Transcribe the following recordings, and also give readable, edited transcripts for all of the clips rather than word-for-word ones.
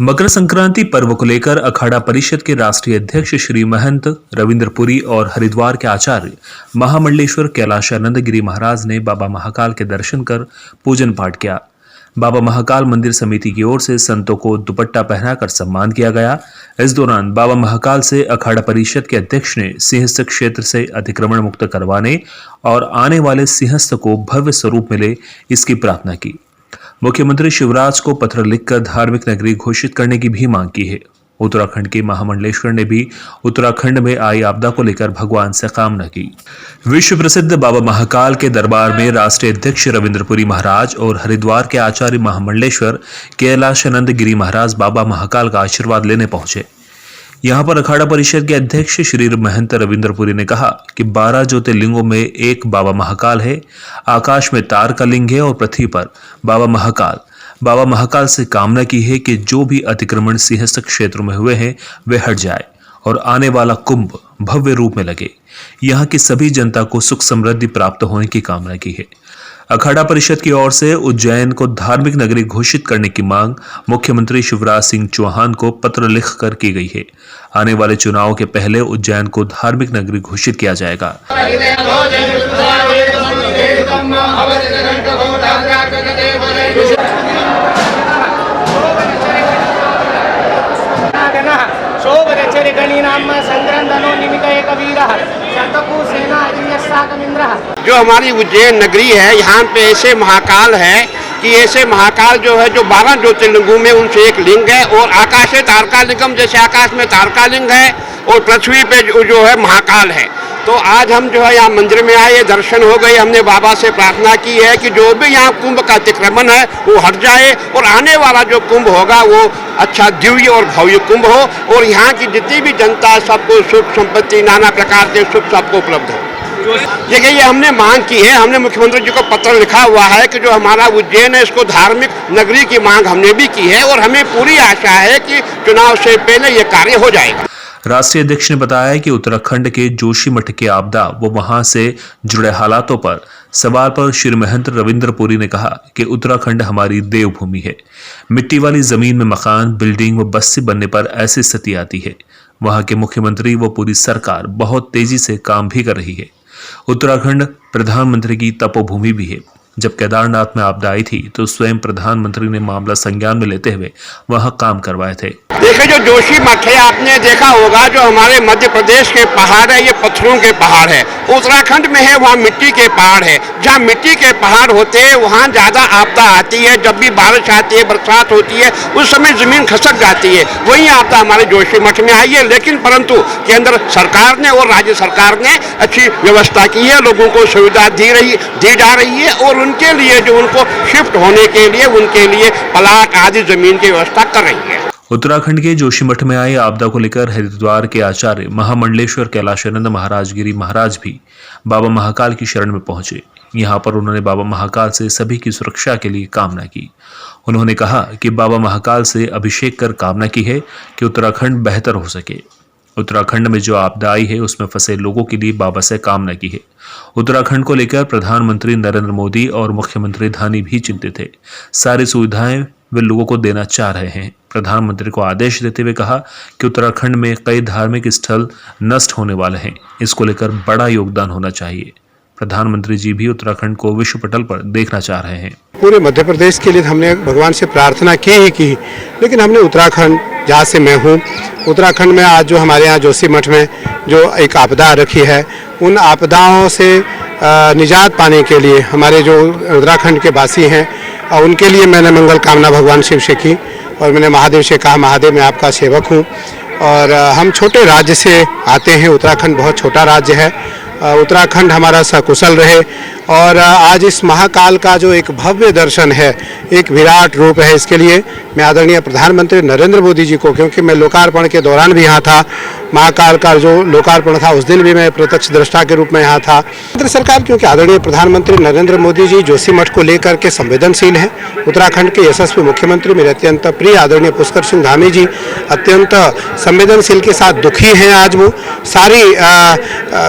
मकर संक्रांति पर्व को लेकर अखाड़ा परिषद के राष्ट्रीय अध्यक्ष श्री महंत रविंद्र पुरी और हरिद्वार के आचार्य महामंडलेश्वर कैलाशानंद गिरी महाराज ने बाबा महाकाल के दर्शन कर पूजन पाठ किया। बाबा महाकाल मंदिर समिति की ओर से संतों को दुपट्टा पहनाकर सम्मान किया गया। इस दौरान बाबा महाकाल से अखाड़ा परिषद के अध्यक्ष ने सिंहस्थ क्षेत्र से अतिक्रमण मुक्त करवाने और आने वाले सिंहस्थ को भव्य स्वरूप मिले, इसकी प्रार्थना की। मुख्यमंत्री शिवराज को पत्र लिखकर धार्मिक नगरी घोषित करने की भी मांग की है। उत्तराखंड के महामंडलेश्वर ने भी उत्तराखंड में आई आपदा को लेकर भगवान से कामना की। विश्व प्रसिद्ध बाबा महाकाल के दरबार में राष्ट्रीय अध्यक्ष रविंद्र पुरी महाराज और हरिद्वार के आचार्य महामंडलेश्वर कैलाशानंद गिरी महाराज बाबा महाकाल का आशीर्वाद लेने पहुंचे। यहां पर अखाड़ा परिषद के अध्यक्ष श्री महंत रविंद्र पुरी ने कहा कि 12 ज्योतिर्लिंगों में एक बाबा महाकाल है। आकाश में तार का लिंग है और पृथ्वी पर बाबा महाकाल से कामना की है कि जो भी अतिक्रमण सिंहस्थ क्षेत्रों में हुए हैं वे हट जाए और आने वाला कुंभ भव्य रूप में लगे। यहाँ की सभी जनता को सुख समृद्धि प्राप्त होने की कामना की है। अखाड़ा परिषद की ओर से उज्जैन को धार्मिक नगरी घोषित करने की मांग मुख्यमंत्री शिवराज सिंह चौहान को पत्र लिखकर की गई है। आने वाले चुनाव के पहले उज्जैन को धार्मिक नगरी घोषित किया जाएगा। जो हमारी उज्जैन नगरी है, यहाँ पे ऐसे महाकाल है कि ऐसे महाकाल जो है जो 12 ज्योतिर्लिंगों में उनसे एक लिंग है और आकाशे तारकालिंगम, जैसे आकाश में तारकालिंग है और पृथ्वी पे जो है महाकाल है। तो आज हम जो है यहाँ मंदिर में आए, दर्शन हो गए। हमने बाबा से प्रार्थना की है कि जो भी यहाँ कुंभ का अतिक्रमण है वो हट जाए और आने वाला जो कुंभ होगा वो अच्छा दिव्य और भव्य कुंभ हो और यहाँ की जितनी भी जनता सबको सुख संपत्ति नाना प्रकार के सुख सबको उपलब्ध हो। ये हमने मांग की है। हमने मुख्यमंत्री जी को पत्र लिखा हुआ है कि जो हमारा उज्जैन है इसको धार्मिक नगरी की मांग हमने भी की है और हमें पूरी आशा है कि चुनाव से पहले ये कार्य हो जाएगा। राष्ट्रीय अध्यक्ष ने बताया कि उत्तराखंड के जोशीमठ के आपदा व वहां से जुड़े हालातों पर सवाल पर श्री महंत रविंद्र पुरी ने कहा कि उत्तराखंड हमारी देवभूमि है। मिट्टी वाली जमीन में मकान, बिल्डिंग व बस्ती बनने पर ऐसी स्थिति आती है। वहां के मुख्यमंत्री व पूरी सरकार बहुत तेजी से काम भी कर रही है। उत्तराखंड प्रधानमंत्री की तपोभूमि भी है। जब केदारनाथ में आपदा आई थी तो स्वयं प्रधानमंत्री ने मामला संज्ञान में लेते हुए वहां काम करवाए थे। देखिए जो जोशीमठ है, आपने देखा होगा जो हमारे मध्य प्रदेश के पहाड़ है ये पत्थरों के पहाड़ है। उत्तराखंड में है वहाँ मिट्टी के पहाड़ है। जहाँ मिट्टी के पहाड़ होते हैं वहाँ ज्यादा आपदा आती है। जब भी बारिश आती है, बरसात होती है, उस समय जमीन खसक जाती है। वही आपदा हमारे जोशीमठ में आई है। लेकिन परंतु केंद्र सरकार ने और राज्य सरकार ने अच्छी व्यवस्था की है, लोगों को सुविधा दी जा रही है और उनके लिए जो उनको शिफ्ट होने के लिए उनके लिए प्लाट आदि जमीन की व्यवस्था कर रही है। उत्तराखंड के जोशीमठ में आई आपदा को लेकर हरिद्वार के आचार्य महामंडलेश्वर कैलाशानंद महाराज गिरी महाराज भी बाबा महाकाल की शरण में पहुंचे। यहां पर उन्होंने बाबा महाकाल से सभी की सुरक्षा के लिए कामना की। उन्होंने कहा कि बाबा महाकाल से अभिषेक कर कामना की है कि उत्तराखंड बेहतर हो सके। उत्तराखंड में जो आपदा आई है उसमें फंसे लोगों के लिए बाबा से कामना की है। उत्तराखंड को लेकर प्रधानमंत्री नरेंद्र मोदी और मुख्यमंत्री धानी भी चिंतित थे। सारी सुविधाएं वे लोगों को देना चाह रहे हैं। प्रधानमंत्री को आदेश देते हुए कहा कि उत्तराखंड में कई धार्मिक स्थल नष्ट होने वाले हैं, इसको लेकर बड़ा योगदान होना चाहिए। प्रधानमंत्री जी भी उत्तराखंड को विश्व पटल पर देखना चाह रहे हैं। पूरे मध्य प्रदेश के लिए हमने भगवान से प्रार्थना की, लेकिन हमने उत्तराखंड जहाँ से मैं हूँ, उत्तराखंड में आज जो हमारे यहाँ जोशीमठ में जो एक आपदा रखी है, उन आपदाओं से निजात पाने के लिए हमारे जो उत्तराखंड के वासी हैं उनके लिए मैंने मंगल कामना भगवान शिव से की और मैंने महादेव से कहा, महादेव मैं आपका सेवक हूँ और हम छोटे राज्य से आते हैं। उत्तराखंड बहुत छोटा राज्य है। उत्तराखंड हमारा सकुशल रहे और आज इस महाकाल का जो एक भव्य दर्शन है, एक विराट रूप है, इसके लिए मैं आदरणीय प्रधानमंत्री नरेंद्र मोदी जी को, क्योंकि मैं लोकार्पण के दौरान भी यहाँ था, महाकाल का जो लोकार्पण था उस दिन भी मैं प्रत्यक्ष दृष्टा के रूप में यहाँ था। केंद्र सरकार क्योंकि आदरणीय प्रधानमंत्री नरेंद्र मोदी जी जोशीमठ को लेकर के संवेदनशील हैं। उत्तराखंड के यशस्वी मुख्यमंत्री मेरे अत्यंत प्रिय आदरणीय पुष्कर सिंह धामी जी अत्यंत संवेदनशील के साथ दुखी हैं। आज वो सारी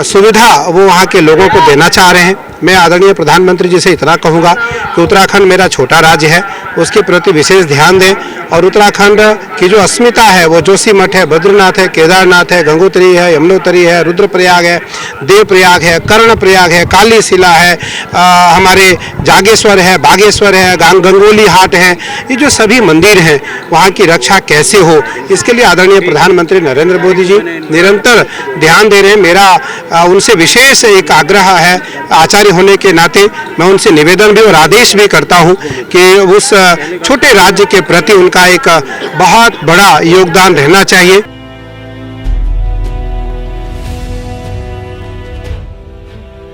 सुविधा वो वहाँ के लोगों को देना चाह रहे हैं। मैं आदरणीय प्रधानमंत्री जी से इतना कहूँगा कि उत्तराखंड मेरा छोटा राज्य है, उसके प्रति विशेष ध्यान दें और उत्तराखंड की जो अस्मिता है वो जोशीमठ है, बद्रीनाथ है, केदारनाथ है, गंगोत्री है, यमुनोत्री है, रुद्रप्रयाग है, देवप्रयाग है, कर्णप्रयाग है, काली शिला है, हमारे जागेश्वर है, बागेश्वर है, गंगोली हाट है, ये जो सभी मंदिर हैं वहाँ की रक्षा कैसे हो, इसके लिए आदरणीय प्रधानमंत्री नरेंद्र मोदी जी निरंतर ध्यान दे रहे हैं। मेरा उनसे विशेष एक आग्रह है, आचार्य होने के नाते मैं उनसे निवेदन भी और आदेश भी करता हूँ कि उस छोटे राज्य के प्रति उनका एक बहुत बड़ा योगदान रहना चाहिए।